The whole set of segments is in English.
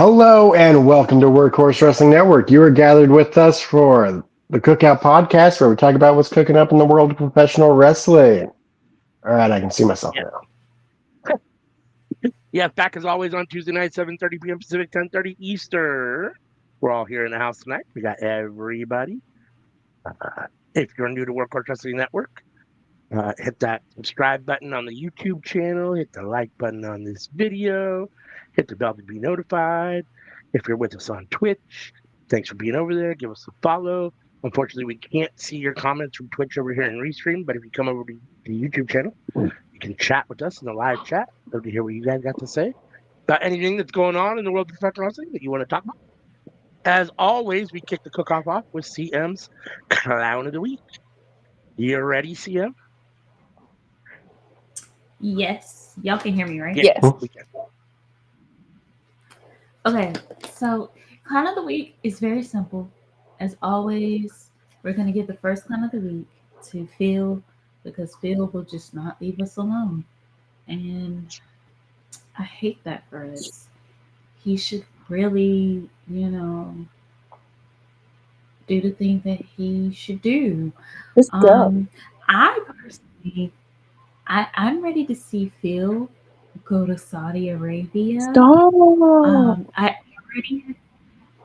Hello and welcome to Workhorse Wrestling Network. You are gathered with us for the Cookout podcast where we talk about what's cooking up in the world of professional wrestling. All right, I can see myself Yeah. now. Yeah, back as always on Tuesday night, 7:30 p.m. Pacific, 10:30 Eastern. We're all here in the house tonight. We got everybody. If you're new to Workhorse Wrestling Network, hit that subscribe button on the YouTube channel, hit the like button on this video, hit the bell to be notified. If you're with us on Twitch, thanks for being over there. Give us a follow. Unfortunately, we can't see your comments from Twitch over here in Restream, but if you come over to the YouTube channel, you can chat with us in the live chat. Love to hear what you guys got to say about anything that's going on in the world of professional wrestling that you want to talk about. As always, we kick the cook-off with CM's Clown of the Week. You ready, CM? Yes, y'all can hear me, right? Yeah, Yes. we can. Okay, so clown of the week is very simple. As always, we're gonna give the first clown of the week to Phil because Phil will just not leave us alone, and I hate that for us. He should really, do the thing that he should do. Let's go. I personally, I'm ready to see Phil go to Saudi Arabia. Stop. Um, I already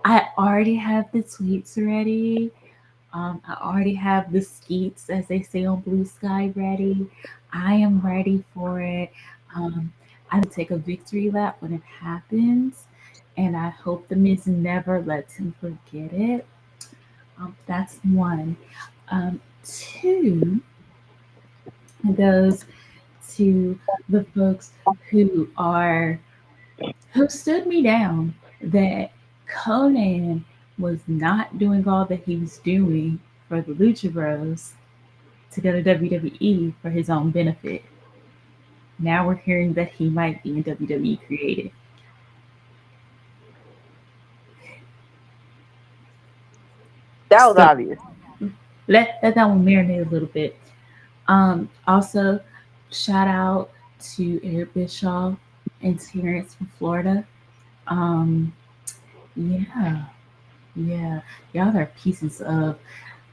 I already have the tweets ready. I already have the skeets, as they say on Blue Sky, ready. I am ready for it. I will take a victory lap when it happens, and I hope the Miz never lets him forget it. That's one. Two goes to the folks who are who stood me down that Conan was not doing all that he was doing for the Lucha Bros to go to WWE for his own benefit. Now we're hearing that he might be in WWE creative. That was So obvious. let that one marinate a little bit. Also, shout out to Eric Bischoff and Terrence from Florida. Um, yeah, yeah, y'all are pieces of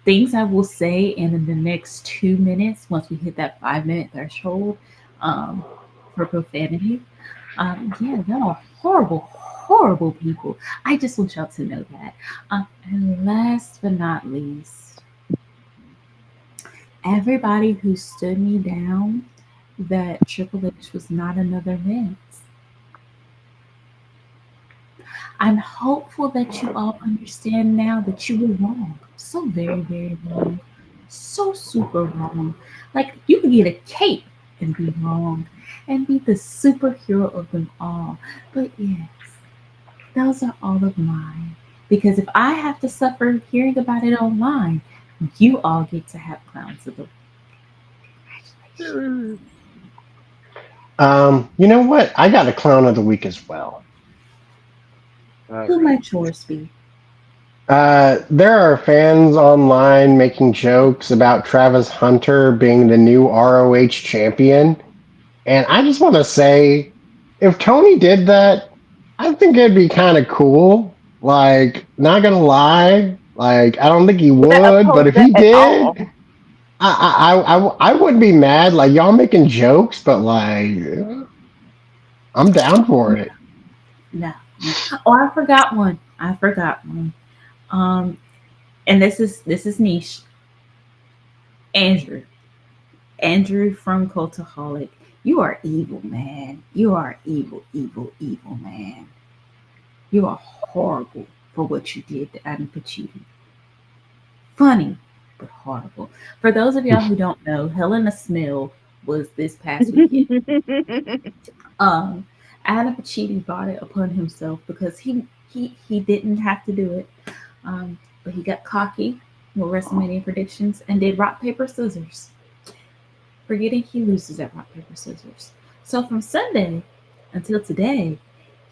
things I will say in the next 2 minutes once we hit that 5 minute threshold um, for profanity. Yeah, y'all are horrible, horrible people. I just want y'all to know that. And last but not least, everybody who stood me down that Triple H was not another Vince. I'm hopeful that you all understand now that you were wrong. So very, very wrong. So super wrong. Like you could get a cape and be wrong and be the superhero of them all. But yes, those are all of mine. Because if I have to suffer hearing about it online, you all get to have clowns of the You know what? I got a clown of the week as well. All who right. might yours be? There are fans online making jokes about Travis Hunter being the new ROH champion. And I just want to say, if Tony did that, I think it'd be kind of cool. Like, not gonna lie, like I don't think he Not would, but oppose if that he at did, all. I wouldn't be mad. Like y'all making jokes, but like I'm down for No, it. no, no. Oh, I forgot one. I forgot one. Um, and this is niche. Andrew. Andrew from Cultaholic. You are evil, man. You are evil, evil, evil, man. You are horrible for what you did to Adam Pacitti. Funny, but horrible. For those of y'all who don't know, Helena Smil was this past weekend. Um, Adam Pacitti brought it upon himself because he didn't have to do it. But he got cocky with WrestleMania predictions and did rock paper scissors, forgetting he loses at rock paper scissors. So from Sunday until today,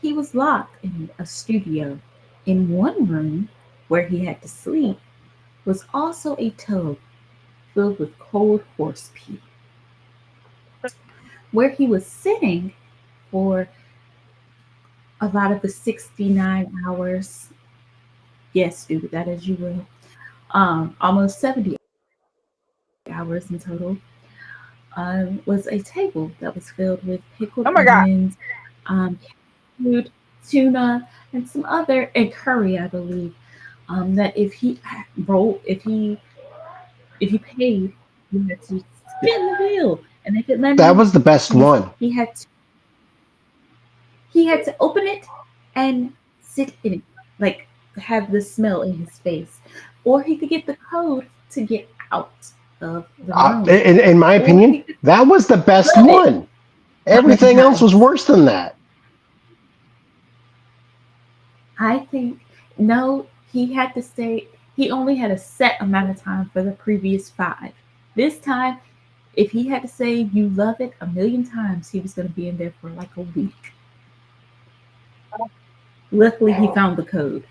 he was locked in a studio. In one room where he had to sleep was also a tub filled with cold horse pee. Where he was sitting for a lot of the 69 hours. Yes, do that as you will. Almost 70 hours in total. Was a table that was filled with pickled Oh my god. onions, food, tuna, and some other and curry, I believe. That if he rolled, if he paid, you had to spin the wheel, and if it That landed was the best piece, one. he had to open it and sit in it, like have the smell in his face, or he could get the code to get out of the room, In my or opinion, he could that was the best flip it one. 100 Everything else was times. worse than that. I think no, he had to stay. He only had a set amount of time for the previous five. This time, if he had to say "you love it" a million times, he was going to be in there for like a week. Luckily, he found the code.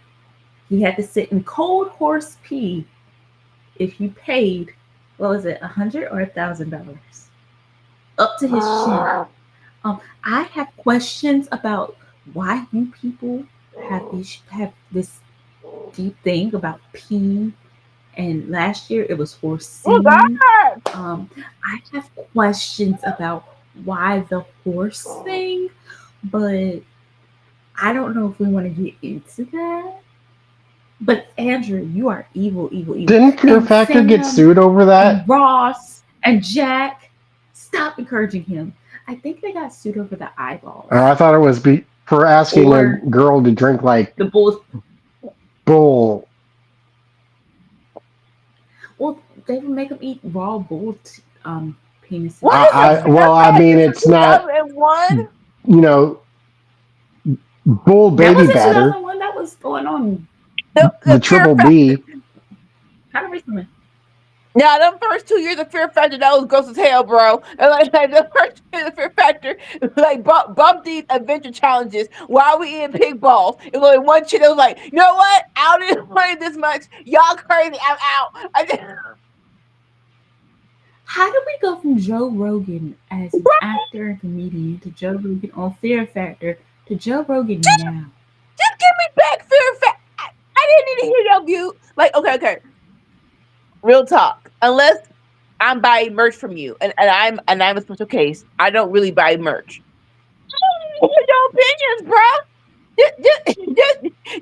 He had to sit in cold horse pee if you paid. What was it, $100 or $1,000? Up to his chin. I have questions about why you people have this deep thing about pee. And last year it was horse Oh semen. god. I have questions about why the horse thing, but I don't know if we want to get into that. But Andrew, you are evil, evil, evil. Didn't Fear And Factor get Sam sued over that? and Ross and Jack, stop encouraging him. I think they got sued over the I eyeballs thought it was for asking a or girl to drink like the bulls. bull. Well, they would make them eat raw bull penises What or is a something. fear Well, I factor mean, for it's not, 2001? you know, bull That baby was in batter, 2001. That was going on the The fear triple factor. B. kind of recently. Now, them first 2 years of Fear Factor, that was gross as hell, bro. And like the first year of Fear Factor, like bump these adventure challenges while we eating pig balls. It was like one chick that was like, you know what? I didn't want this much. Y'all crazy. I'm out. How do we go from Joe Rogan as an actor and comedian to Joe Rogan on Fear Factor to Joe Rogan now? Just give me back Fear Factor. I didn't need to hear your view. Like, okay. Real talk. Unless I'm buying merch from you, and I'm a special case. I don't really buy merch. I don't need to hear your opinions, bro.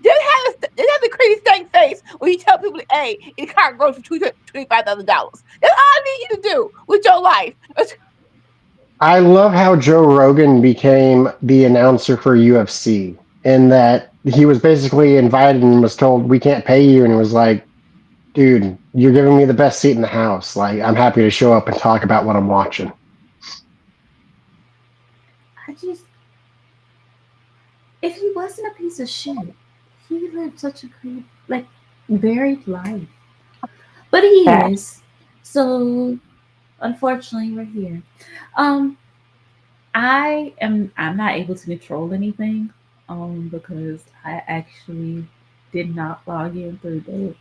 Just have the crazy stank face when you tell people, hey, it can't grow for $25,000. That's all I need you to do with your life. I love how Joe Rogan became the announcer for UFC, in that he was basically invited and was told, "We can't pay you," and he was like, "Dude, you're giving me the best seat in the house. Like, I'm happy to show up and talk about what I'm watching." I just, if he wasn't a piece of shit, he lived such a great, like, varied life. But he is. So, unfortunately, we're here. Um, I'm not able to control anything because I actually did not log in through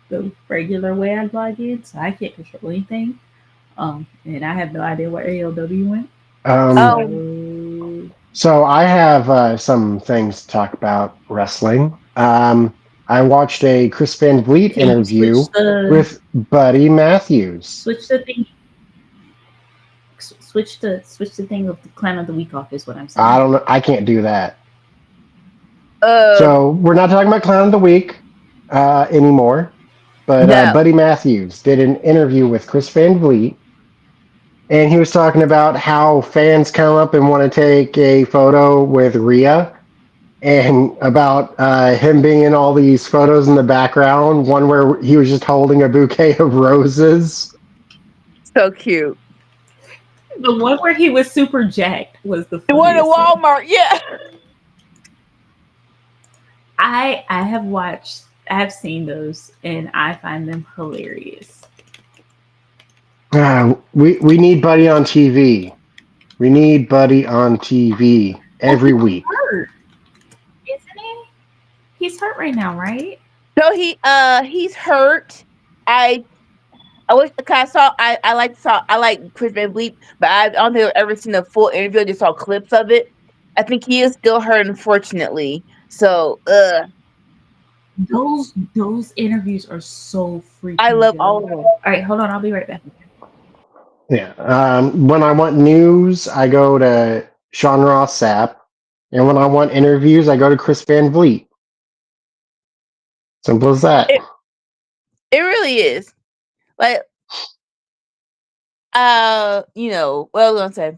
the regular way I log in, so I can't control anything. And I have no idea where ALW went. Um, Um, So so I have some things to talk about wrestling. I watched a Chris Van Vliet can you interview with Buddy Matthews. switch the thing switch the thing of the clan of the week off is what I'm I saying. don't know. I can't do that. uh, So we're not talking about Clown of the Week anymore. But no. Buddy Matthews did an interview with Chris Van Vliet, and he was talking about how fans come up and want to take a photo with Rhea, and about him being in all these photos in the background. One where he was just holding a bouquet of roses. So cute. The one where he was super jacked was the The one at funniest one. Walmart, yeah. I have seen those and I find them hilarious. We need Buddy on TV. We need Buddy on TV Oh, every week. hurt, isn't he? He's hurt right now, right? So he's hurt. I wish because I like Chris Van Vliet, but I don't think I've ever seen a full interview. I just saw clips of it. I think he is still hurt, unfortunately. So, Those interviews are so I freaking love good. all of them. All right, hold on. I'll be right back. Yeah. When I want news, I go to Sean Ross Sapp, and when I want interviews, I go to Chris Van Vliet. Simple as that. It really is. Like, what I was gonna say.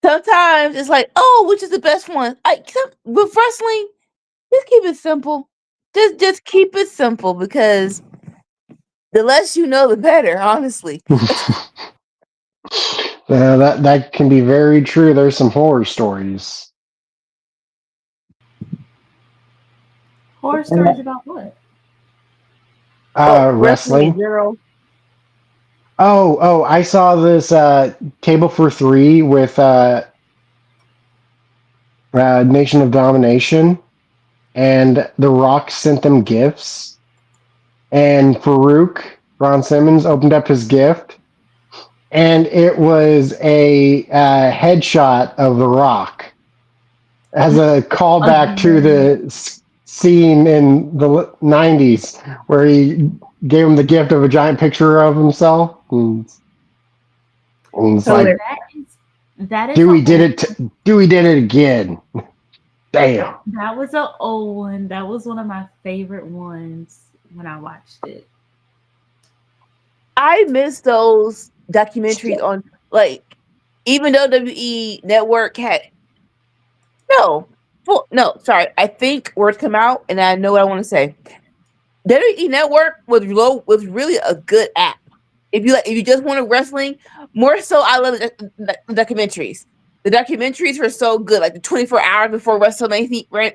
Sometimes it's like, oh, which is the best one? With wrestling, just keep it simple. Just keep it simple because the less you know, the better. Honestly, That can be very true. There's some horror stories. Horror stories about what? wrestling in Wrestling. general. Oh, I saw this Table for Three with Nation of Domination, and The Rock sent them gifts, and Farouk Ron Simmons opened up his gift, and it was a headshot of The Rock as a callback to the scene in the '90s where he gave him the gift of a giant picture of himself. And it's So like, that is Dewey did it. Dewey did it again. Damn. That was an old one. That was one of my favorite ones when I watched it. I miss those documentaries on even though WWE Network had no, no, sorry. I think words come out, and I know what I want to say. WWE Network was really a good app. If you just wanted wrestling, more so, I love the documentaries. The documentaries were so good, like the 24 hours before WrestleMania, where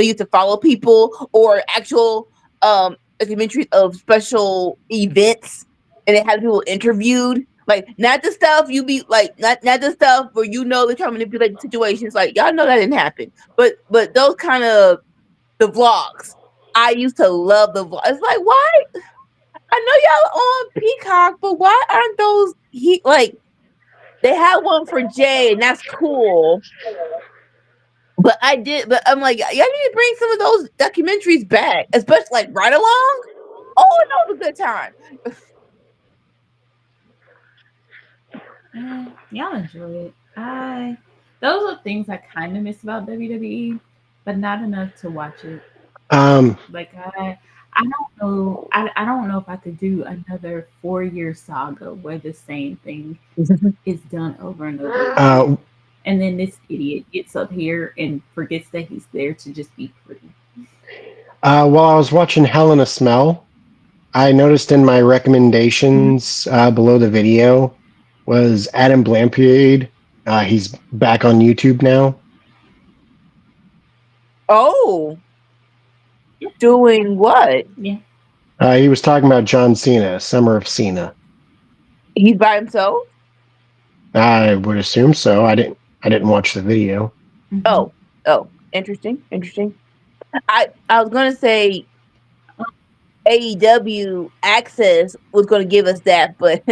you get to follow people, or actual documentaries of special events, and they had people interviewed. Like not the stuff you be like, not the stuff where they're trying to manipulate situations. Like y'all know that didn't happen, but those kind of the vlogs. I used to love the vlog. It's like why I know y'all on Peacock, but why aren't those they had one for Jay and that's cool. But I'm like, y'all need to bring some of those documentaries back, especially like Ride Along. Oh, that was a good time. Y'all enjoy it. Those are things I kind of miss about WWE, but not enough to watch it. Like I don't know. I don't know if I could do another 4-year saga where the same thing is done over and over again. And then this idiot gets up here and forgets that he's there to just be pretty. While I was watching Hell in a Smell, I noticed in my recommendations below the video was Adam Blampied. He's back on YouTube now. Oh, doing what? Yeah. He was talking about John Cena, Summer of Cena. He's by himself. I would assume so. I didn't watch the video. Mm-hmm. Oh, interesting. I was gonna say AEW Access was going to give us that, but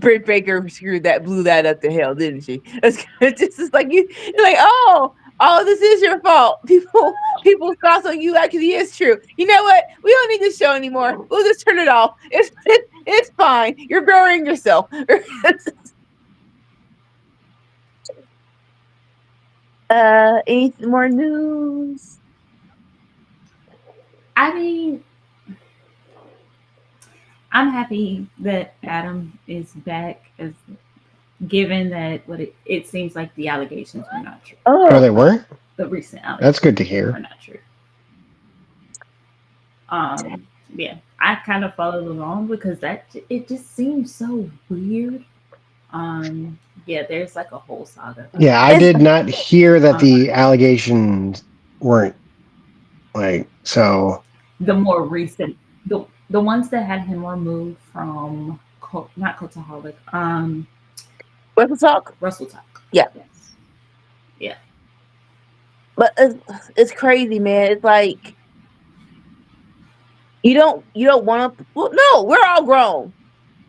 Britt Baker blew that up to hell, didn't she? It's just like you're like, oh, this is your fault. People's thoughts on you actually is true. You know what? We don't need this show anymore. We'll just turn it off. It's fine. You're burying yourself. Any more news? I mean, I'm happy that Adam is back, as given that it seems like the allegations were not true. Oh, they weren't? The recent allegations. That's good to hear. Are not true. Yeah, I kind of followed along because it just seems so weird. Yeah, there's like a whole saga. Yeah, I did not hear that the allegations weren't so. The more recent, the ones that had him removed from not Cultaholic, Wrestle Talk. Yeah. Yes. Yeah. But it's crazy, man. It's like you don't want to. Well, no, we're all grown.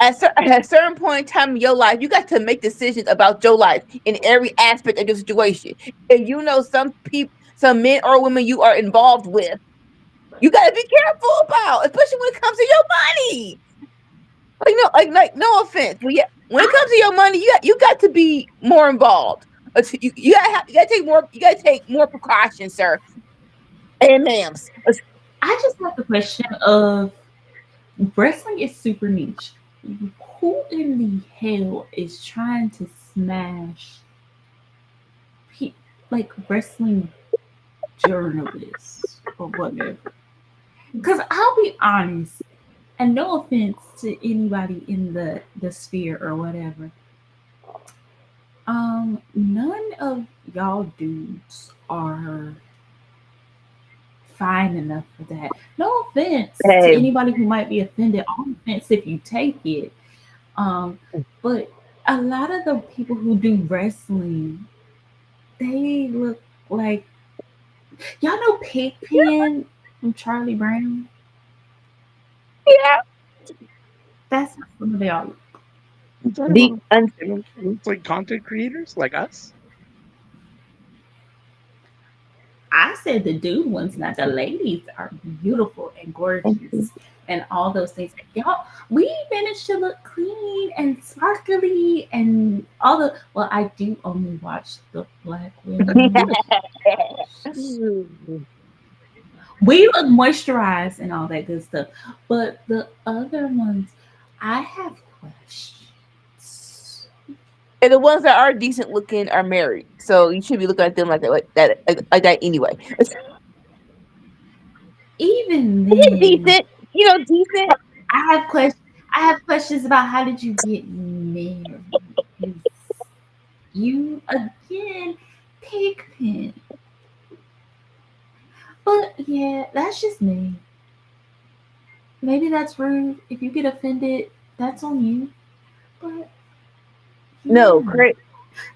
at a certain point in time in your life, you got to make decisions about your life in every aspect of your situation. And you know, some people, some men or women you are involved with, you got to be careful about, especially when it comes to your money. No offense, but yeah, when it comes to your money, you got to be more involved. You gotta take more precautions, sir and ma'ams. I just have the question of wrestling is super niche. Who in the hell is trying to smash like wrestling journalists or whatever? Because I'll be honest, and no offense to anybody in the sphere or whatever, none of y'all dudes are fine enough for that. No offense to Hey, anybody who might be offended. All offense if you take it. But a lot of the people who do wrestling, they look like y'all know Pigpen from Charlie Brown. yeah, That's how some of they all look. I'm talking the about it's like content creators like us. I said the dude ones, not the ladies, are beautiful and gorgeous and all those things. Y'all, we managed to look clean and sparkly and all the. Well, I do only watch the black women. We look moisturized and all that good stuff, but the other ones, I have questions. and the ones that are decent looking are married, so you should be looking at them like that anyway. Even then, Decent, decent. I have questions. I have questions about how did you get married? 'Cause you again, Pigpen. But yeah, that's just me. Maybe that's rude. If you get offended, that's on you. But No, yeah. great.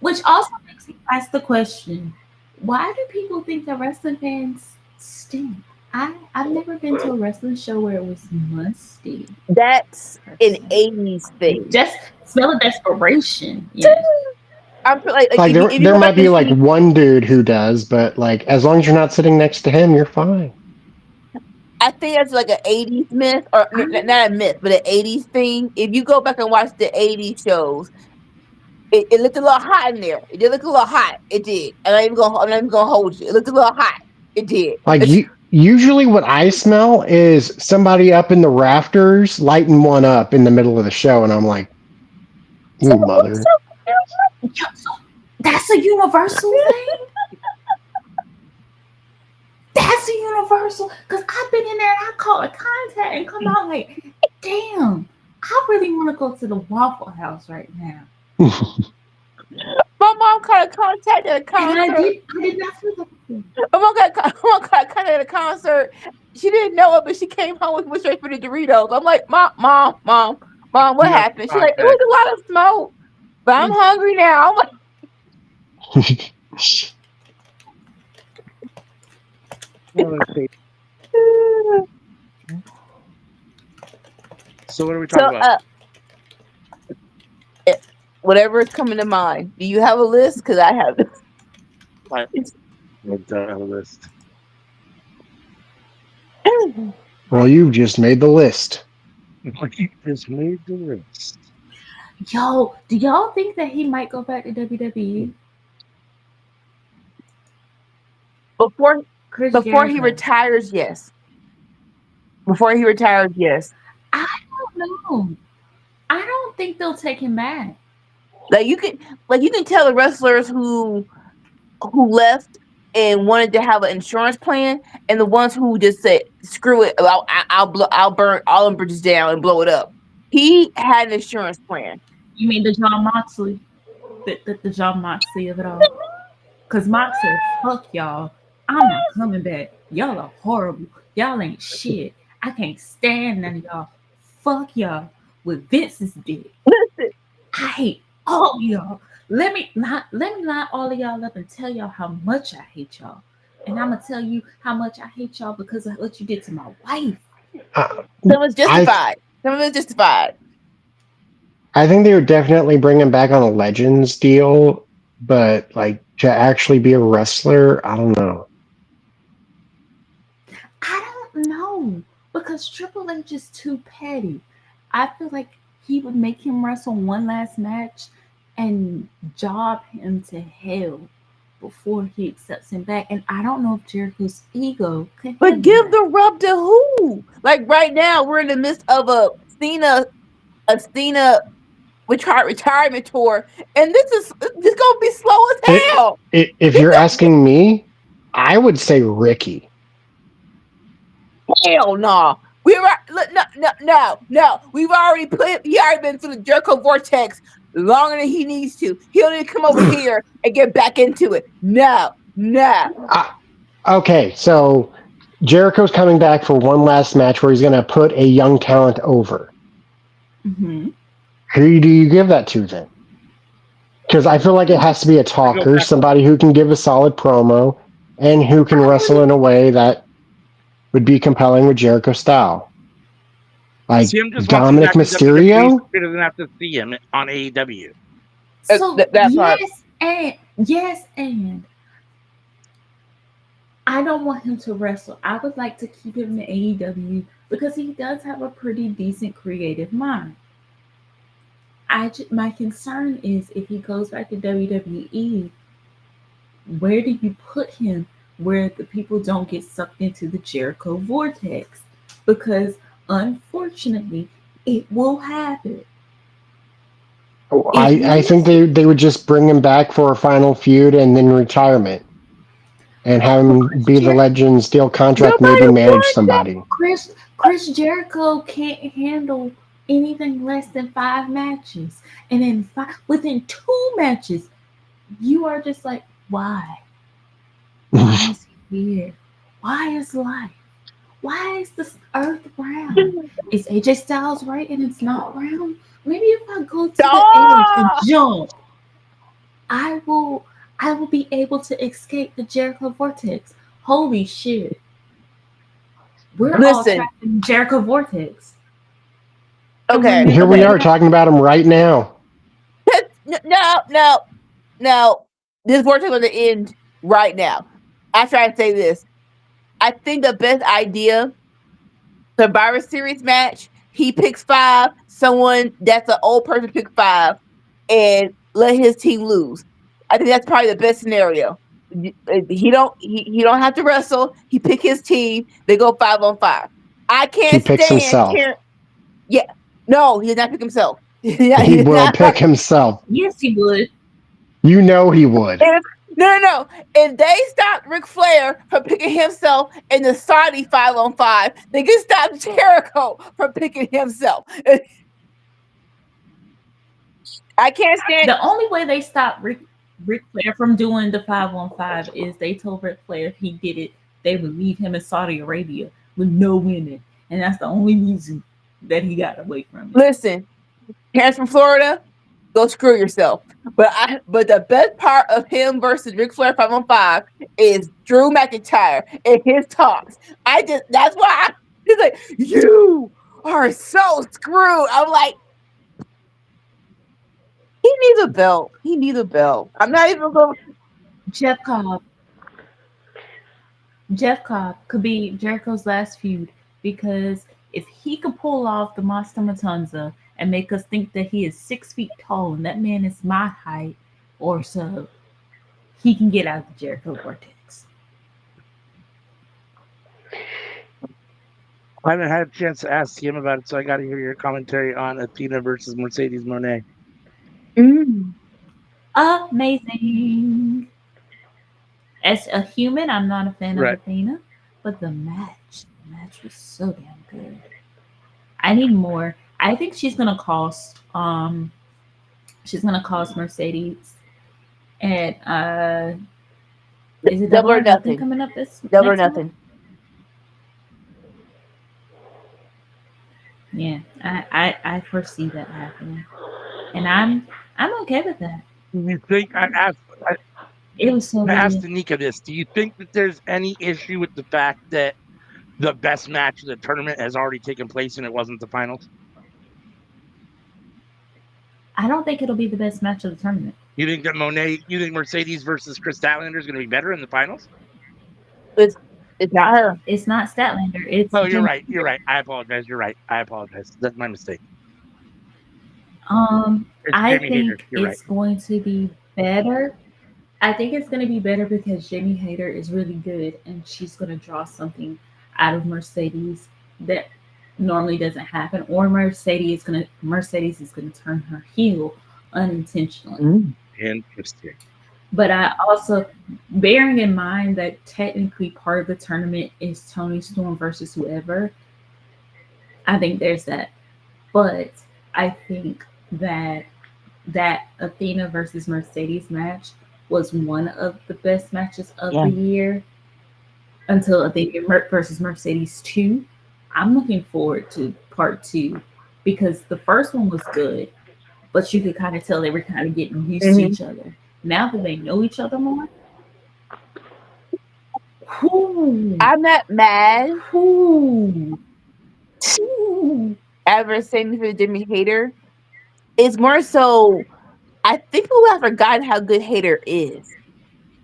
Which also makes me ask the question, why do people think that wrestling fans stink? I've never been to a wrestling show where it was musty. That's an Personally. '80s Like thing. just smell of desperation. Yeah. I'm like Like if you there go back might be and like see. one dude who does, but like as long as you're not sitting next to him, you're fine. I think that's like an '80s myth, or not a myth, but an '80s thing. If you go back and watch the '80s shows, it looked a little hot in there. It did look a little hot. It did. I'm not even gonna hold you. It looked a little hot. It did. Like you, usually what I smell is somebody up in the rafters lighting one up in the middle of the show, and I'm like, you mother. So that's a universal thing? That's a universal. Because I've been in there and I caught a contact and come out like, damn, I really want to go to the Waffle House right now. My mom caught a contact at a And I concert. did not feel that thing. My mom got contact at a concert. She didn't know it, but she came home with straight for the Doritos. I'm like, mom, what You have happened? She's like, it was contact. a lot of smoke, but I'm hungry now. I'm like, So what are we so talking about? whatever is coming to mind. Do you have a list? Because I have it. I don't have a list. Well, you just made the list. You just made the list. Yo, do y'all think that he might go back to WWE? Before Chris before he Jericho. retires, yes. Before he retires, yes. I don't know. I don't think they'll take him back. You can tell the wrestlers who left and wanted to have an insurance plan, and the ones who just said screw it, I'll burn all them bridges down and blow it up. He had an insurance plan. You mean the John Moxley? The John Moxley of it all? Because Mox said, fuck y'all. I'm not coming back. Y'all are horrible. Y'all ain't shit. I can't stand none of y'all. Fuck y'all. With Vince's dick. Listen, I hate all y'all. Let me line all of y'all up and tell y'all how much I hate y'all. And I'm gonna tell you how much I hate y'all because of what you did to my wife. Uh, some is I justified. Some of it's justified. I think they would definitely bring him back on a Legends deal, but like to actually be a wrestler, I don't know. I don't know because Triple H is too petty. I feel like he would make him wrestle one last match and job him to hell before he accepts him back. And I don't know if Jericho's ego could But handle give that. the rub to who? Like right now, we're in the midst of a Cena retirement tour, and this gonna be slow as It, hell. if you're asking me, I would say Ricky. Hell no. We were no. We've already he already been through the Jericho vortex longer than he needs to. He don't need to come over here and get back into it. No. Okay, so Jericho's coming back for one last match where he's going to put a young talent over. Mm-hmm. Who do you give that to then? Because I feel like it has to be a talker, somebody who can give a solid promo, and who can wrestle in a way that would be compelling with Jericho style. Like See him just wants him Dominic back in WWE. Mysterio? He doesn't have to see him on AEW. So That part. yes, and I don't want him to wrestle. I would like to keep him in AEW because he does have a pretty decent creative mind. My concern is if he goes back to WWE, where do you put him where the people don't get sucked into the Jericho vortex? Because unfortunately, it will happen. I think they would just bring him back for a final feud and then retirement. And have him be the Legends deal contract, maybe manage somebody. Chris Jericho can't handle anything less than 5 matches. And then within 2 matches, you are just like, why? Why is he here? Why is life? Why is this earth round? Is AJ Styles right and it's not round? Maybe if I go to the edge and jump, I will be able to escape the Jericho vortex. Holy shit. We're all trapped in Jericho vortex. Okay. Here we are talking about him right now. No. This vortex is going to end right now. After I say this, I think the best idea, Survivor Series match, he picks 5, someone that's an old person pick 5, and let his team lose. I think that's probably the best scenario. He don't have to wrestle. He pick his team. They go 5-on-5. I can't He picks himself. Yeah, no, he does not pick himself. He will pick himself. Yes, he would. You know he would. No. If they stopped Ric Flair from picking himself in the Saudi 5-on-5, they can stop Jericho from picking himself. I can't stand. The only way they stopped Ric Flair from doing the 5-on-5 is they told Ric Flair if he did it, they would leave him in Saudi Arabia with no women, and that's the only reason that he got away from it. Listen, parents from Florida, go screw yourself. But the best part of him versus Ric Flair 5-on-5 is Drew McIntyre and his talks. That's why he's like, you are so screwed. I'm like, he needs a belt. I'm not even going. Jeff Cobb could be Jericho's last feud because if he could pull off the Monster Matanza and make us think that he is 6 feet tall and that man is my height or so, he can get out of the Jericho vortex. I haven't had a chance to ask him about it, so I got to hear your commentary on Athena versus Mercedes Moné. Amazing. As a human, I'm not a fan of Athena, but the match was so damn good. I need more. I think she's gonna cost Mercedes and is it Double or Nothing coming up this Double or Nothing? Yeah, I foresee that happening, and I'm okay with that. You think it was so? I asked Danica this. Do you think that there's any issue with the fact that the best match of the tournament has already taken place and it wasn't the finals? I don't think it'll be the best match of the tournament. You think that you think Mercedes versus Chris Statlander is going to be better in the finals? It's it's not her. It's not Statlander. It's Oh, you're Jim. right. You're right. I apologize. You're right. I apologize. That's my mistake. It's I Jamie Hayter. think You're right. it's going to be better. I think it's going to be better because Jamie Hayter is really good, and she's going to draw something out of Mercedes that normally doesn't happen, or Mercedes is going to turn her heel unintentionally. Interesting. But I also, bearing in mind that technically part of the tournament is Tony Storm versus whoever, I think there's that. But I think that Athena versus Mercedes match was one of the best matches of the year until Athena versus Mercedes 2. I'm looking forward to part 2 because the first one was good, but you could kind of tell they were kind of getting used to each other. Now that they know each other more, I'm not mad. Ever saying for Jimmy Hater, it's more so. I think people have forgotten how good Hater is.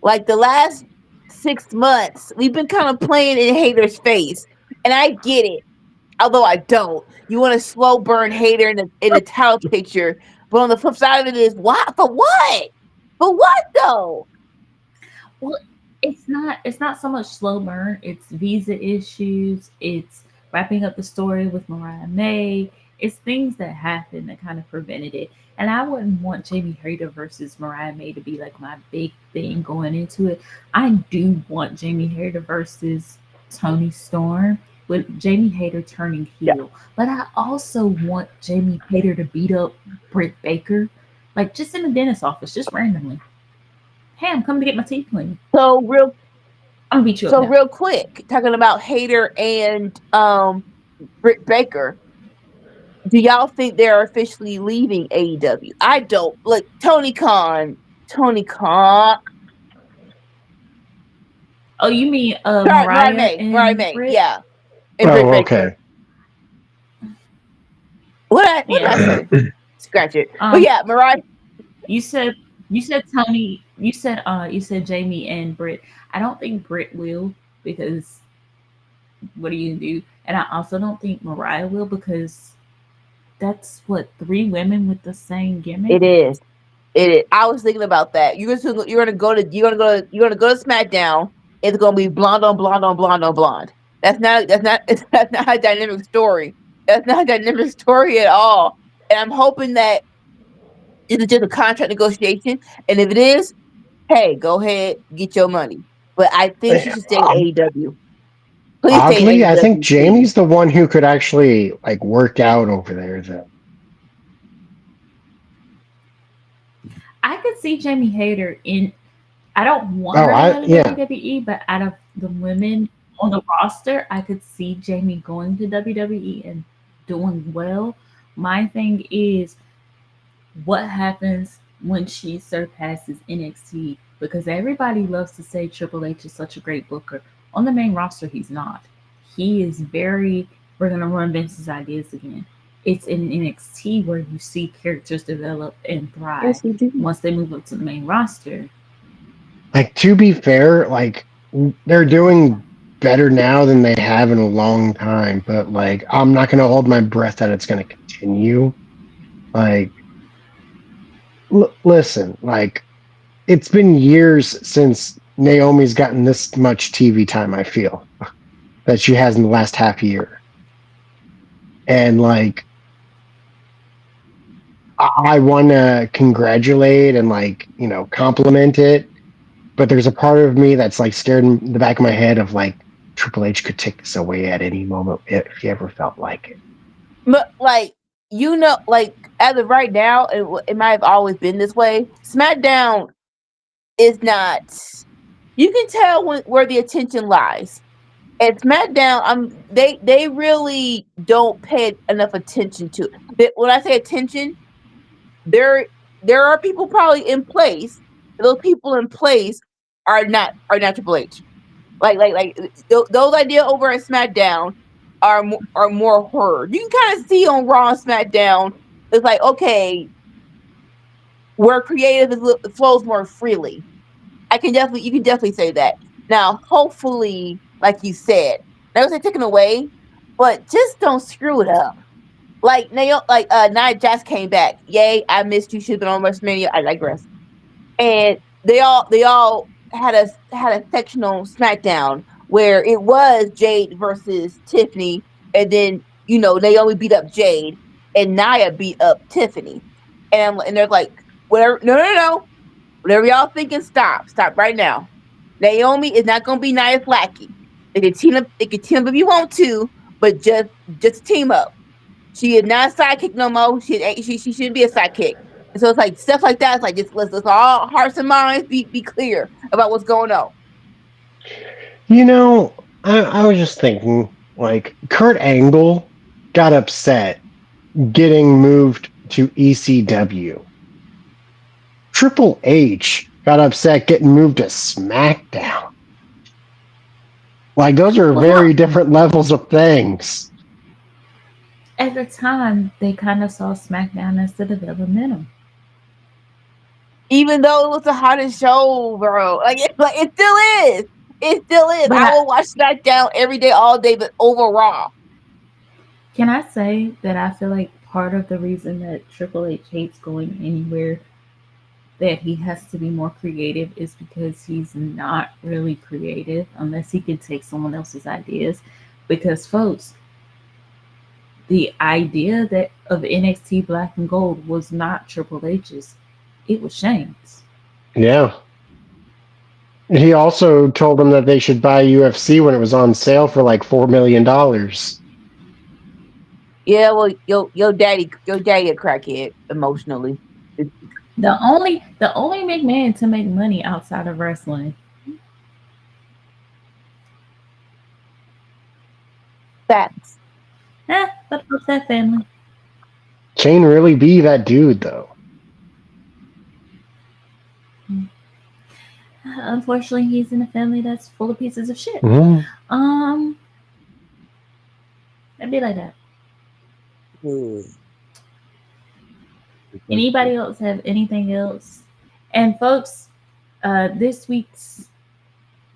Like the last 6 months, we've been kind of playing in Hater's face, and I get it. Although I don't. You want to slow burn Hater in the title picture, but on the flip side of it is what for what? For what though? Well, it's not so much slow burn. It's visa issues. It's wrapping up the story with Mariah May. It's things that happened that kind of prevented it. And I wouldn't want Jamie Hayter versus Mariah May to be like my big thing going into it. I do want Jamie Hayter versus Tony Storm with Jamie Hayter turning heel. But I also want Jamie Hayter to beat up Britt Baker, like just in the dentist office, just randomly. Hey, I'm coming to get my teeth cleaned. So real I'm gonna beat you up. So now. real quick, talking about Hater and Britt Baker. Do y'all think they're officially leaving AEW? I don't. Like Tony Khan. Oh, you mean Mariah and May. Britt? Yeah. And Britt Baker. Okay. What did I say? Scratch it. But yeah, Mariah. You said Tony. You said Jamie and Britt. I don't think Britt will because what are you gonna do? And I also don't think Mariah will because that's what 3 women with the same gimmick. It is. I was thinking about that. You're gonna go to SmackDown. It's gonna be blonde on blonde on blonde on blonde. That's not a dynamic story. That's not a dynamic story at all. And I'm hoping that it's just a contract negotiation. And if it is, hey, go ahead, get your money. But I think she should stay in AEW. Please stay in Oddly, AEW. I think Jamie's the one who could actually like work out over there. Though I could see Jamie Hayter in. I don't want her to go to WWE, but out of the women on the roster, I could see Jamie going to WWE and doing well. My thing is, what happens when she surpasses NXT? Because everybody loves to say Triple H is such a great booker. On the main roster, he's not. He is we're going to run Vince's ideas again. It's in NXT where you see characters develop and thrive once they move up to the main roster. Like, to be fair, like they're doing better now than they have in a long time, but like I'm not going to hold my breath that it's going to continue. Like, listen, like it's been years since Naomi's gotten this much TV time, I feel, that she has in the last half year. And like, I want to congratulate and like, compliment it. But there's a part of me that's like scared in the back of my head of like Triple H could take this away at any moment if he ever felt like it. But like, like as of right now, it might have always been this way. SmackDown is not. You can tell where the attention lies. At SmackDown, they really don't pay enough attention to it. When I say attention, there are people probably in place. Those people in place are not Triple H. Like those ideas over at SmackDown are more heard. You can kind of see on Raw and SmackDown. It's like, okay, where creative flows more freely. You can definitely say that. Now, hopefully, like you said, never say taken away, but just don't screw it up. Like Nia Jax came back. Yay, I missed you. Should have been on WrestleMania. I digress. And they all had a sectional SmackDown where it was Jade versus Tiffany, and then Naomi beat up Jade, and Nia beat up Tiffany, and they're like, whatever, no, whatever y'all thinking, stop right now. Naomi is not gonna be Nia's lackey. They can team up if you want to, but just team up. She is not a sidekick no more. She shouldn't be a sidekick. And so it's like stuff like that. It's like just let's all hearts and minds be clear about what's going on. I was just thinking, like, Kurt Angle got upset getting moved to ECW. Triple H got upset getting moved to SmackDown. Like, those are very different levels of things. At the time, they kind of saw SmackDown as the developmental. Even though it was the hottest show, bro. Like it still is. It still is. But I will watch SmackDown every day, all day, but overall. Can I say that I feel like part of the reason that Triple H hates going anywhere that he has to be more creative is because he's not really creative unless he can take someone else's ideas. Because folks, the idea that of NXT Black and Gold was not Triple H's, it was Shane's. Yeah. He also told them that they should buy UFC when it was on sale for like $4 million. Yeah, well, your daddy a crackhead emotionally. The only McMahon to make money outside of wrestling. Facts. But what's that family? Shane really be that dude, though. Unfortunately, he's in a family that's full of pieces of shit. Mm-hmm. It'd be like that. Anybody else have anything else? And folks, this week's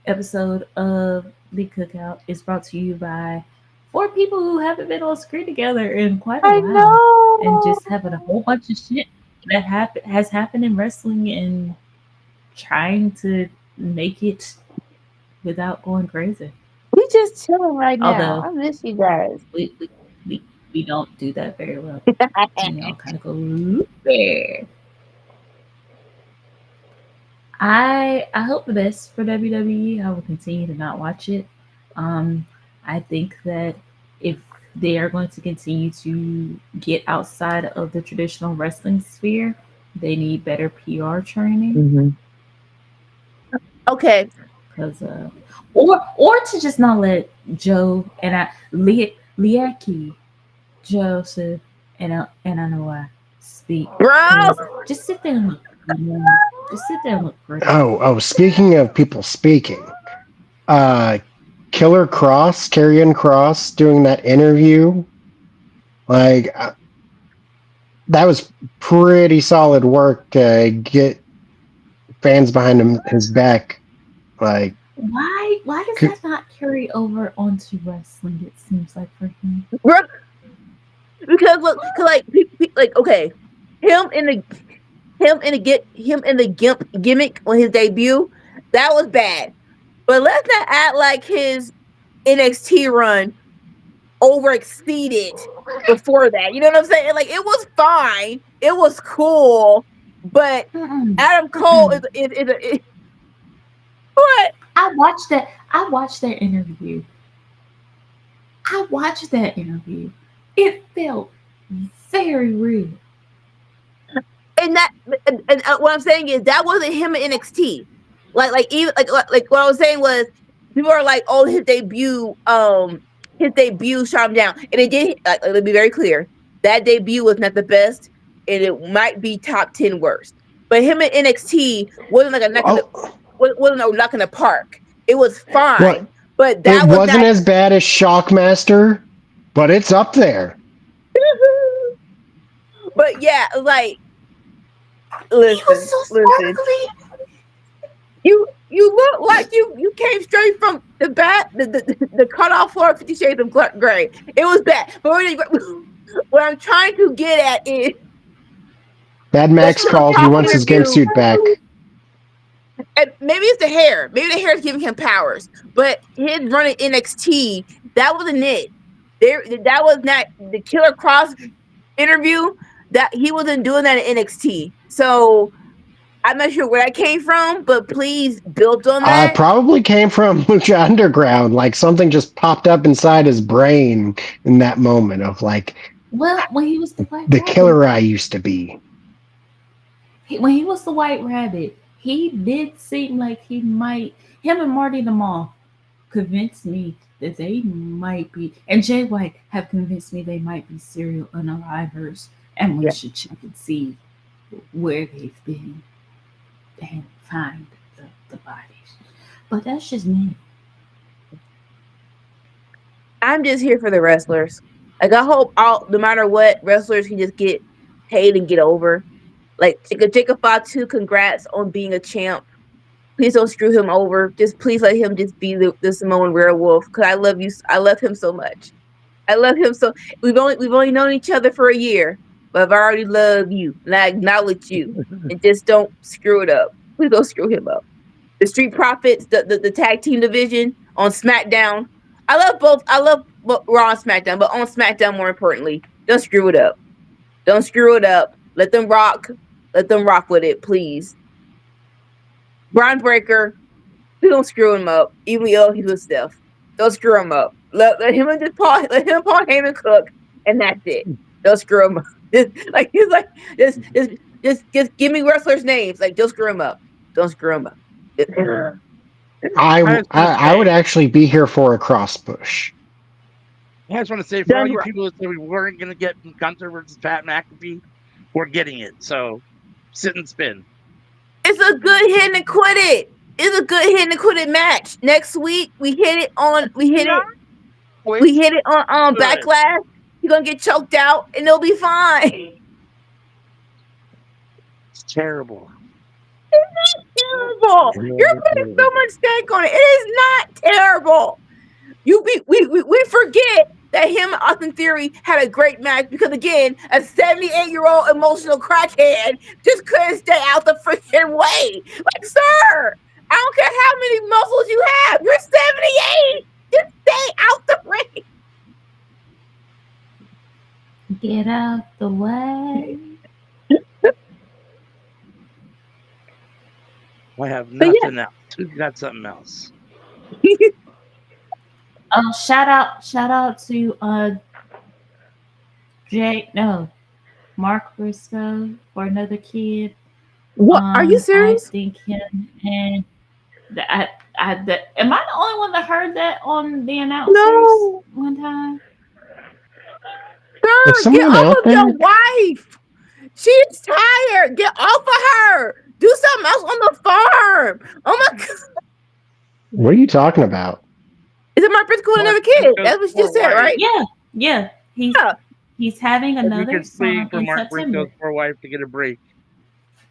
episode of the Cookout is brought to you by 4 people who haven't been on screen together in quite a while, and just having a whole bunch of shit that has happened in wrestling and trying to make it without going crazy. We just chilling right now. Although, I miss you guys. We don't do that very well. Kind of go there. I hope the best for WWE. I will continue to not watch it. I think that if they are going to continue to get outside of the traditional wrestling sphere, they need better PR training. Mm-hmm. Okay. Because or to just not let Joe and Liaki, Joseph and I know why speak. Bro, just sit there and look. Just sit there and look pretty. Oh, speaking of people speaking, Karrion Kross doing that interview, like, that was pretty solid work to get fans behind his back. Like, why does that not carry over onto wrestling? It seems like for him. Because look, okay, him in the gimmick on his debut, that was bad. But let's not act like his NXT run overexceeded before that. You know what I'm saying? Like, it was fine, it was cool, but Adam Cole is what? I watched that interview. It felt very real. And what I'm saying is that wasn't him in NXT. Like what I was saying was people are like, oh, his debut shot him down, and it did. Let me be very clear, that debut was not the best, and it might be top 10 worst. But him in NXT wasn't like a knock in the park. It was fine, but that wasn't as bad as Shockmaster, but it's up there. But yeah, like, He was so Listen. sparkly. You look like you came straight from the cutoff floor of 50 Shades of Grey. It was bad. But what I'm trying to get at is Mad the Max called. He Cookout wants his interview. suit back. And maybe it's the hair. Maybe the hair is giving him powers. But his running NXT, that wasn't it. That was not the Killer Cross interview. That he wasn't doing that in NXT. So I'm not sure where that came from, but please build on that. Probably came from Lucha Underground. Like something just popped up inside his brain in that moment of like Well, when he was the White the Rabbit, killer I used to be. when he was the White Rabbit, he did seem like he might. Him and Marty the Moth convinced me that they might be, and Jay White have convinced me they might be serial unalivers, and we Yeah. should check and see where they've been and find the bodies. But that's just me. I'm just here for the wrestlers. Like I hope no matter what, wrestlers can just get paid and get over. Like Jacob Fatu, congrats on being a champ. Please don't screw him over. Just please let him just be the Samoan werewolf. Cause I love you. I love him so much. I love him so. We've only known each other for a year, but I've already loved you and I acknowledge you. And just don't screw it up. Please don't screw him up. The Street Profits, the tag team division on SmackDown. I love both. I love Raw and SmackDown, but on SmackDown more importantly, don't screw it up. Don't screw it up. Let them rock. Let them rock with it, please. Braun Breaker, please don't screw him up. Even though he's with Steph, don't screw him up. Let him and just Paul. Let him Paul Heyman cook, and that's it. Don't screw him up. Just give me wrestlers' names. Like don't screw him up. Don't screw him up. I would actually be here for a cross push. I just want to say for all you people that said we weren't going to get Gunther versus Pat McAfee, we're getting it. So sit and spin. It's a good hit and quit it. It's a good hit and quit it match. Next week we hit it on Backlash. You're gonna get choked out and it'll be fine. It's terrible. It's not terrible. You're putting so much stake on it. It is not terrible. We forget that him and Austin Theory had a great match because again, a 78-year-old emotional crackhead just couldn't stay out the freaking way. Like, sir, I don't care how many muscles you have. You're 78. Just stay out the ring. Get out the way. I have nothing else. Who's got something else? Shout out to Mark Briscoe for another kid. What are you serious? I think him and am I the only one that heard that on the announcers one time? Sir, get off of your wife. She's tired. Get off of her. Do something else on the farm. Oh my God. What are you talking about? Is it Mark Briscoe and another kid? That's what you just said, right? Yeah. He's having another son for in Mark September. Briscoe's poor wife to get a break.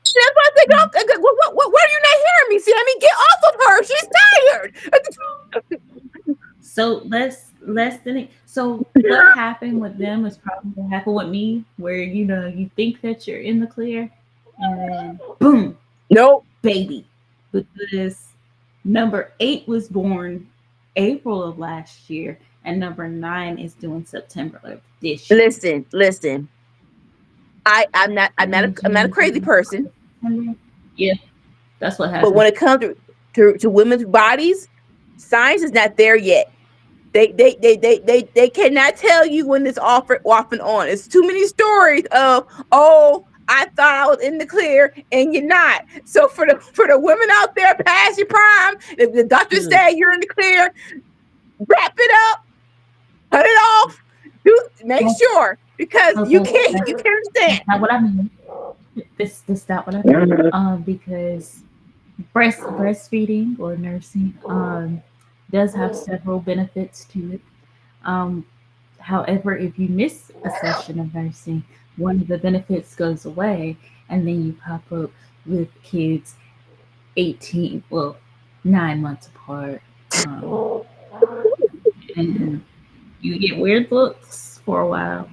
That's why I think, what are you not hearing me? See, I mean, get off of her. She's tired. So what happened with them is probably what happened with me, where you think that you're in the clear, and then boom, nope, baby, because number 8 was born April of last year, and number 9 is due September of this year. Listen. I'm not a crazy person. Yeah, that's what happened. But when it comes to women's bodies, science is not there yet. They cannot tell you when it's off and on. It's too many stories of I thought I was in the clear and you're not. So for the women out there past your prime, if the doctor say you're in the clear, wrap it up, cut it off, make sure because you can't understand. That's not what I mean. This not what I mean. Because breastfeeding or nursing does have several benefits to it. However, if you miss a session of nursing, one of the benefits goes away, and then you pop up with kids 9 months apart, and you get weird looks for a while,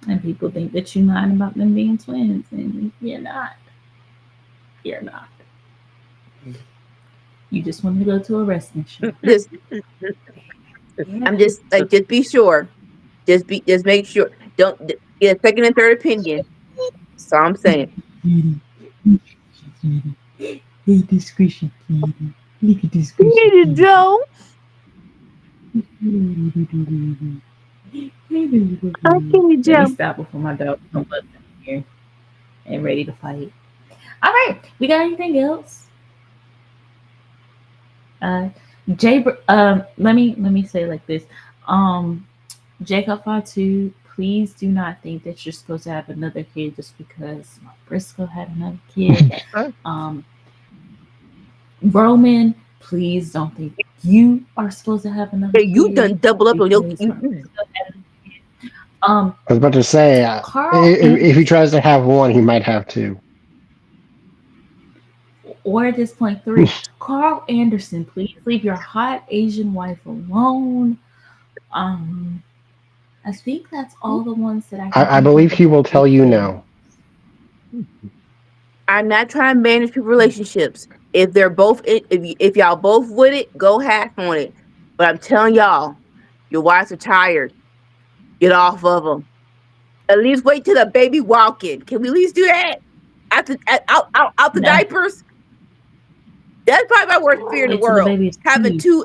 and people think that you're lying about them being twins, and you're not. You're not. You just want to go to a wrestling show. I'm just like, just be sure. Just make sure. Don't get a second and third opinion. That's all I'm saying. Hey, discretion, Katie. Look at discretion. Hey, Joe. Okay, Let Joe. me stop before my dog comes up here and ready to fight. All right, we got anything else? Jay, let me say it like this. Jacob Fatu, please do not think that you're supposed to have another kid just because Briscoe had another kid. Roman, please don't think you are supposed to have another Hey, kid. you done double up on your. I was about to say, if he tries to have one, he might have two. Or at this point, 3. Carl Anderson, please leave your hot Asian wife alone. I think that's all the ones that I believe he will tell you no. I'm not trying to manage people's relationships. If they're both, if y'all both with it, go half on it. But I'm telling y'all, your wives are tired. Get off of them. At least wait till the baby walking. Can we at least do that? Out the diapers. That's probably my worst fear in the world. Having two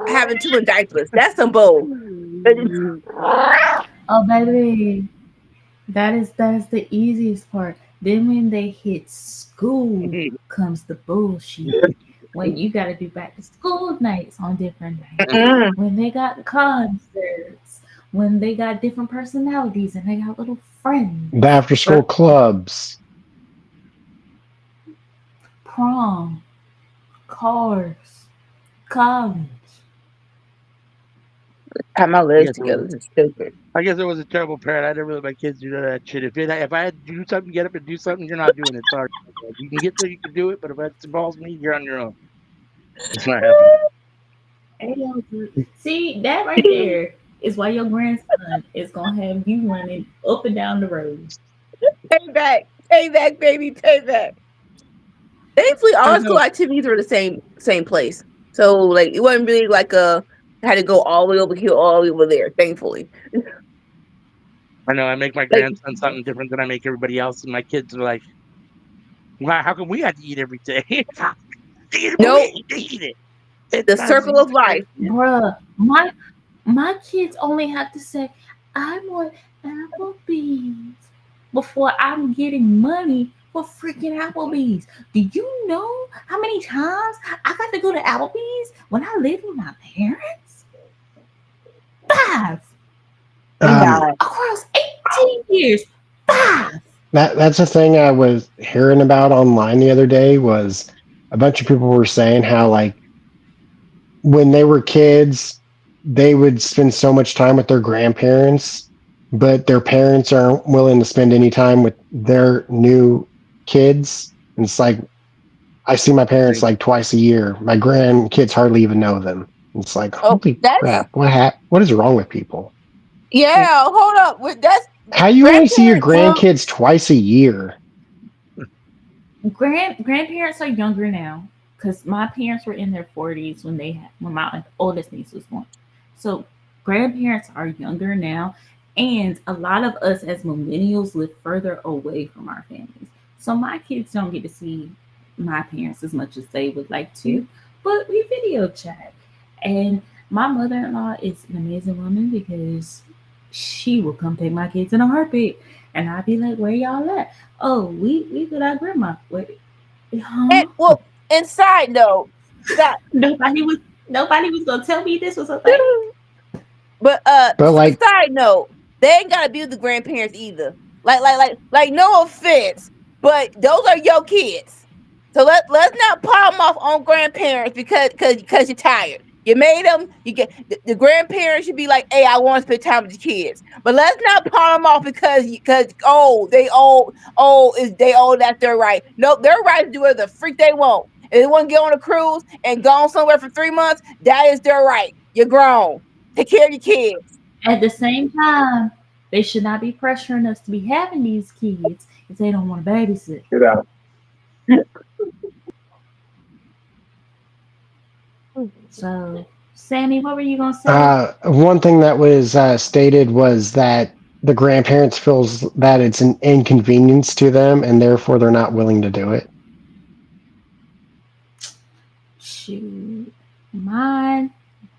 in diapers. That's some bull. Oh baby, that is the easiest part. Then when they hit school comes the bullshit. When you got to do back to school nights on different nights. When they got concerts. When they got different personalities and they got little friends. The after school clubs. Prom. Cars. College. Have my legs together. This is stupid. I guess I was a terrible parent. I never let my kids do that shit. If I had to do something, get up and do something, you're not doing it. Sorry. You can get there, you can do it, but if it involves me, you're on your own. It's not happening. See, that right there is why your grandson is gonna have you running up and down the road. Payback, baby, payback. Thankfully, all our school activities were the same place, so like it wasn't really like I had to go all the way over here, all the way over there. Thankfully, I know I make my grandson something different than I make everybody else, and my kids are like, "Wow, how come we have to eat every day?" Nope. Eat it. The circle of life, bruh. My kids only have to say, "I want Applebee's" before I'm getting money for freaking Applebee's. Do you know how many times I got to go to Applebee's when I lived with my parents? 5. Across 18 years. 5. That's a thing I was hearing about online the other day. Was a bunch of people were saying how like when they were kids, they would spend so much time with their grandparents, but their parents aren't willing to spend any time with their new kids. And it's like, I see my parents like twice a year. My grandkids hardly even know them. It's like, holy crap, what is wrong with people? Yeah, hold up. That's how you only see your grandkids twice a year. Grandparents are younger now because my parents were in their 40s when my oldest niece was born. So grandparents are younger now, and a lot of us as millennials live further away from our families. So my kids don't get to see my parents as much as they would like to, but we video chat. And my mother-in-law is an amazing woman because she will come take my kids in a heartbeat. And I'd be like, where y'all at? Oh, we with our grandma. Wait, huh? And side note, nobody was gonna tell me this was a thing. But like, side note, they ain't gotta be with the grandparents either. Like no offense, but those are your kids. So let's not palm off on grandparents because you're tired. You made them. You get the grandparents should be like, "Hey, I want to spend time with the kids," but let's not pawn them off because is they old, that's their right. Nope, their right to do whatever the freak they want. If they want to get on a cruise and go somewhere for 3 months, that is their right. You're grown. Take care of your kids. At the same time, they should not be pressuring us to be having these kids if they don't want to babysit. Yeah. So, Sammy, what were you gonna say? One thing that was stated was that the grandparents feels that it's an inconvenience to them, and therefore they're not willing to do it. Shoot, mine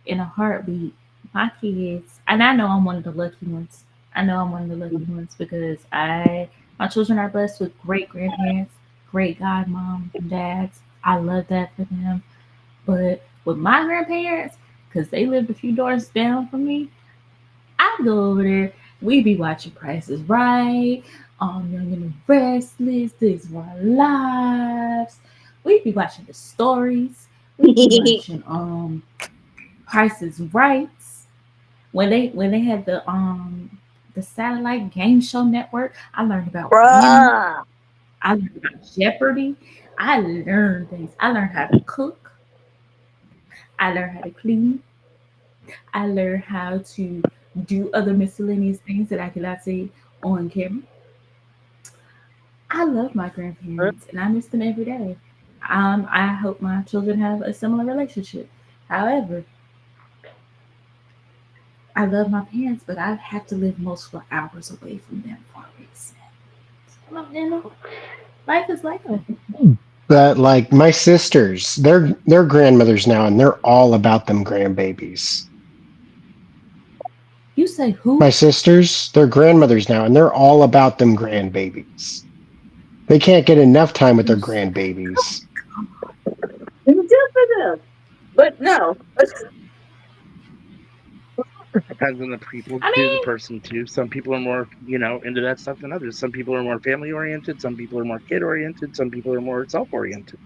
in a heartbeat. My kids, and I know I'm one of the lucky ones. I know I'm one of the lucky ones because my children are blessed with great grandparents, great godmoms and dads. I love that for them. But with my grandparents, because they lived a few doors down from me, I go over there. We be watching Prices Right, Young and the Restless, This Is Our Lives. We be watching the stories. We be watching Prices Rights. When they had the satellite game show network, I learned about winning. Bruh. I learned about Jeopardy. I learned things. I learned how to cook. I learned how to clean. I learned how to do other miscellaneous things that I cannot say on camera. I love my grandparents and I miss them every day. I hope my children have a similar relationship. However, I love my parents, but I have to live multiple hours away from them for a reason. Life is like that. But like my sisters, they're grandmothers now, and they're all about them grandbabies. You say who? My sisters, they're grandmothers now, and they're all about them grandbabies. They can't get enough time with their grandbabies. Just for them. But no. It depends on the people, the person too. Some people are more, into that stuff than others. Some people are more family oriented. Some people are more kid oriented. Some people are more self oriented.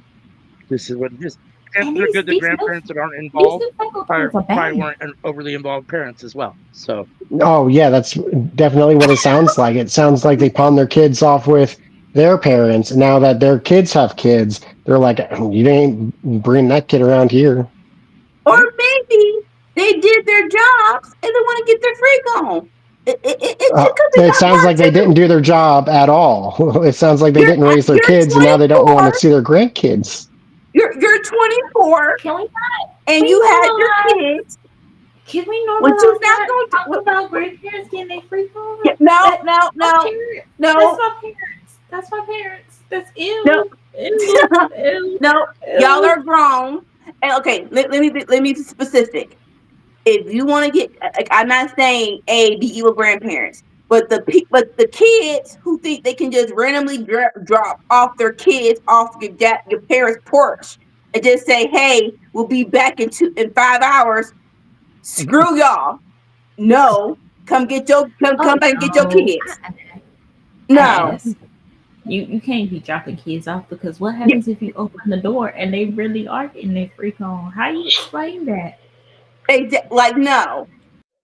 This is what it is. And they're good. The grandparents that aren't involved probably weren't overly involved parents as well. So. Oh yeah, that's definitely what it sounds like. It sounds like they pawn their kids off with their parents. And now that their kids have kids, they're like, you ain't bringing that kid around here. Or maybe they did their jobs and they want to get their freak on. It sounds like they didn't do their job at all. It sounds like they didn't raise their kids, and now they don't want to see their grandkids. You're 24, and you had your kids. Can we normalize that? Talk about grandparents getting their freak on? Yeah, no. That's my parents. That's ew. No. Ew. No, y'all are grown. And okay, let me be specific. If you want to get, like, I'm not saying be evil grandparents, but the kids who think they can just randomly drop off their kids off your parents' porch and just say, "Hey, we'll be back in 5 hours." Screw y'all. No, come back and get your kids. No. You can't be dropping kids off because what happens if you open the door and they really are getting their freak on? How you explain that? Like, no.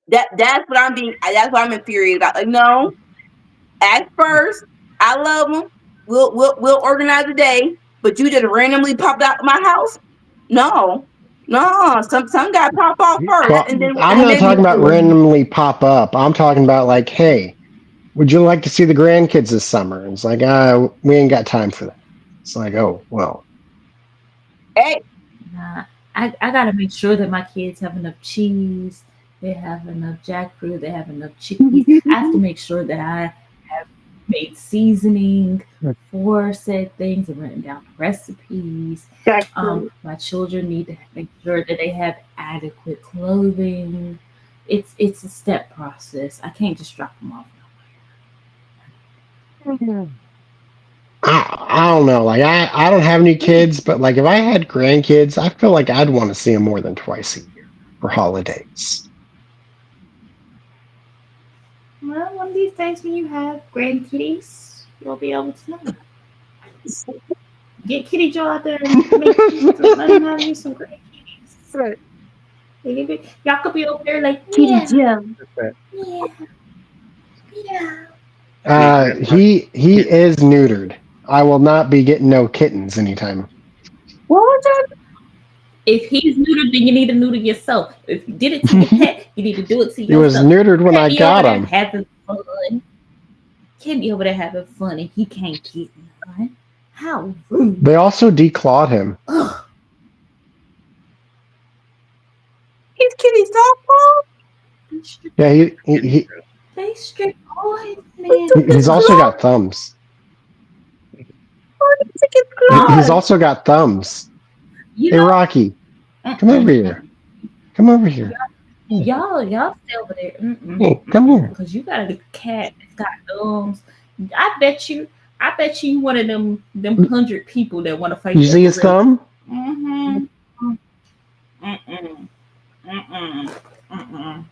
That's what I'm infuriated about. Like, no. At first, I love them. We'll organize a day, but you just randomly popped out of my house? No. Some guy pop off first. Well, and then I'm not talking about randomly pop up. I'm talking about like, hey, would you like to see the grandkids this summer? And it's like, we ain't got time for that. It's like, oh, well. Hey. Nah, I gotta make sure that my kids have enough cheese, they have enough jackfruit, they have enough chickpeas. I have to make sure that I have made seasoning for said things and written down recipes. My children need to make sure that they have adequate clothing. It's a step process. I can't just drop them off. I don't know. Like I don't have any kids, but like if I had grandkids, I feel like I'd want to see them more than twice a year for holidays. Well, one of these days when you have grandkitties, you'll be able to know. Get Kitty Joe out there and let him have you some grandkitties. Right. Y'all could be over there like, Kitty yeah, Joe. yeah, yeah. He is neutered. I will not be getting no kittens anytime. What was that? If he's neutered, then you need to neuter yourself. If you did it to your pet, you need to do it to He was yourself. neutered when Can't I be over got there him. having fun. Can't be over there having fun and he can't get none. How rude. They also declawed him. Ugh. He's Kitty softball. Yeah, They strip all his man. he's also got thumbs. He's also got thumbs. You Hey, know, Rocky, come over here. Come over here. y'all stay over there. Hey, come here. Because you got a cat that's got thumbs. I bet you one of them 100 people that want to fight. You see his thumb? Mm-hmm. Mm-mm. Mm-mm. Mm-mm.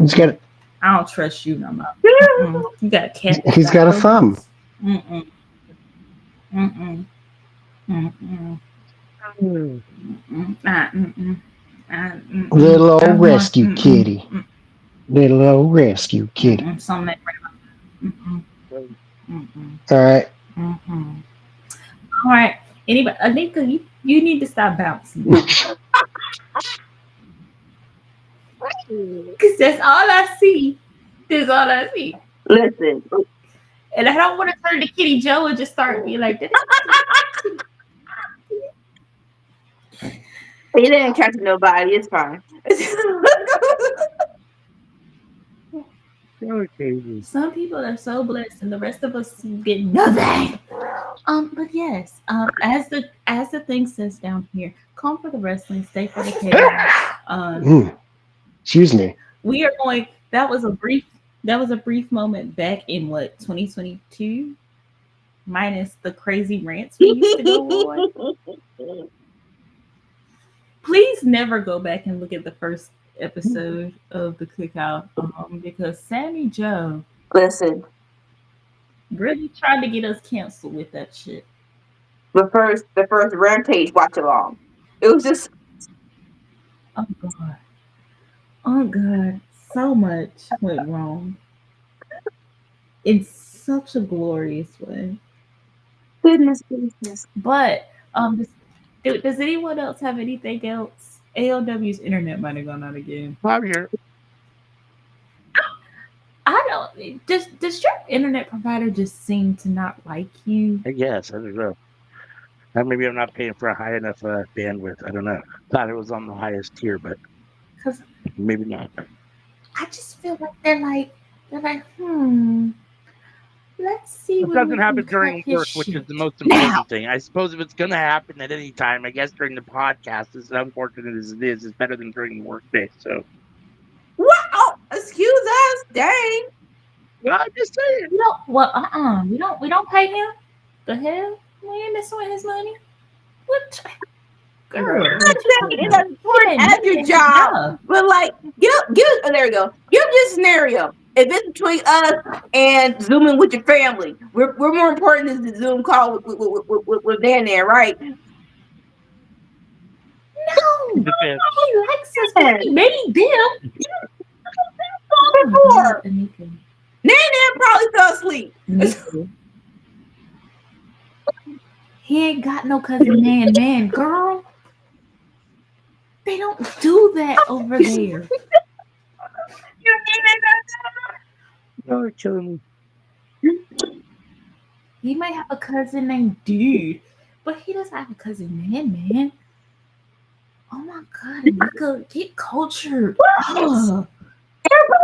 He's got. I don't trust you no more. Mm-mm. You got a cat. He's got a thumb. Mm-mm. Mm-mm. Mm-mm. Mm-mm. Mm-mm. Little old rescue kitty. Little old rescue kitty. Something that mm-mm. Mm-mm. All right. Mm-mm. All right. Anybody, Anika, you need to stop bouncing. Because that's all I see. That's all I see. Listen. And I don't want to turn to Kitty Joe and just start being like, He didn't catch nobody. It's fine. some people are so blessed and the rest of us get nothing. But yes, as the thing says down here, come for the wrestling, stay for the chaos. Excuse me. We are going. That was a brief moment back in what 2022, minus the crazy rants we used to go on. Please never go back and look at the first episode of the Cookout because Sammy Joe, listen, really tried to get us canceled with that shit. the first Rampage watch along. It was just oh god, so much went wrong in such a glorious way. goodness. But does anyone else have anything else? ALW's internet might have gone out again. I'm here. I don't. Does your internet provider just seem to not like you? I guess. I don't know. Maybe I'm not paying for a high enough bandwidth. I don't know. Thought it was on the highest tier, but Because maybe not. I just feel like they're like, let's see. It doesn't happen during work, which is the most important thing. I suppose if it's going to happen at any time, I guess during the podcast, as unfortunate as it is, it's better than during the workday. So, What? Oh, excuse us, dang. well, I'm just saying. We don't pay him. The hell? We ain't messing with his money. What? Girl, It's important as your job. But like, give us. There we go. Give this scenario. If it's between us and Zooming with your family, we're more important than the Zoom call with Dan there, right? No, he likes us, but he made them. Before. Nan probably fell asleep. He ain't got no cousin man, girl. They don't do that over there. You're killing me. He might have a cousin named Dude, but he doesn't have a cousin man. Oh my god, Anika, get cultured. Everybody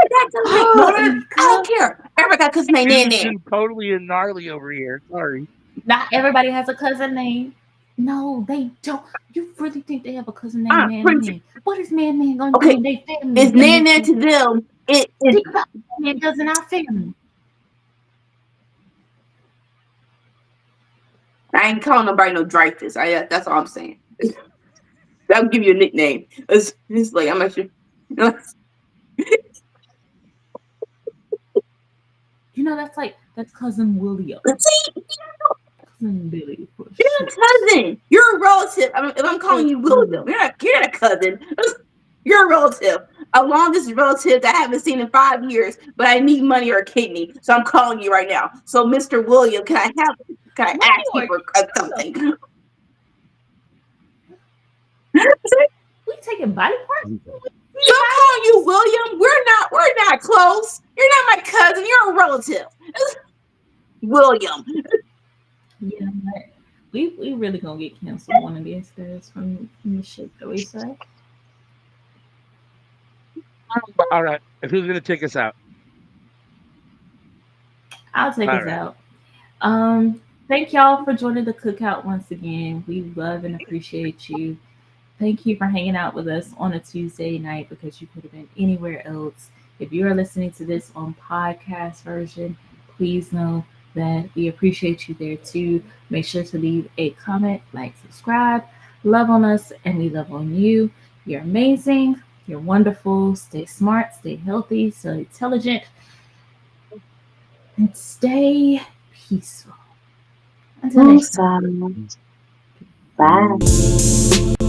got cousin name. I don't care. Everybody got cousin name Nan. Totally and gnarly over here. Sorry. Not everybody has a cousin name. No, they don't. You really think they have a cousin named Man? What is Man gonna do in their family? It's Nan to them. Think about Man does in our family. I ain't calling nobody no Dreyfus. That's all I'm saying. I'll give you a nickname. It's like I'm not sure. That's cousin William. Cousin Billy. You're a cousin. You're a relative. If I'm calling you William, you're not a cousin. You're a relative, a longest relative that I haven't seen in 5 years, but I need money or a kidney, so I'm calling you right now. So, Mr. William, can I ask you for something? We taking body parts? So I'm calling you William. We're not close. You're not my cousin. You're a relative. William. Yeah, but we really gonna get canceled one of these days from the shit that we say. All right. Who's going to take us out? I'll take All us right. out. Thank y'all for joining the cookout once again. We love and appreciate you. Thank you for hanging out with us on a Tuesday night because you could have been anywhere else. If you are listening to this on podcast version, please know that we appreciate you there too. Make sure to leave a comment, like, subscribe, love on us, and we love on you. You're amazing. You're wonderful. Stay smart, stay healthy, stay intelligent, and stay peaceful. Until next time. Awesome. Bye.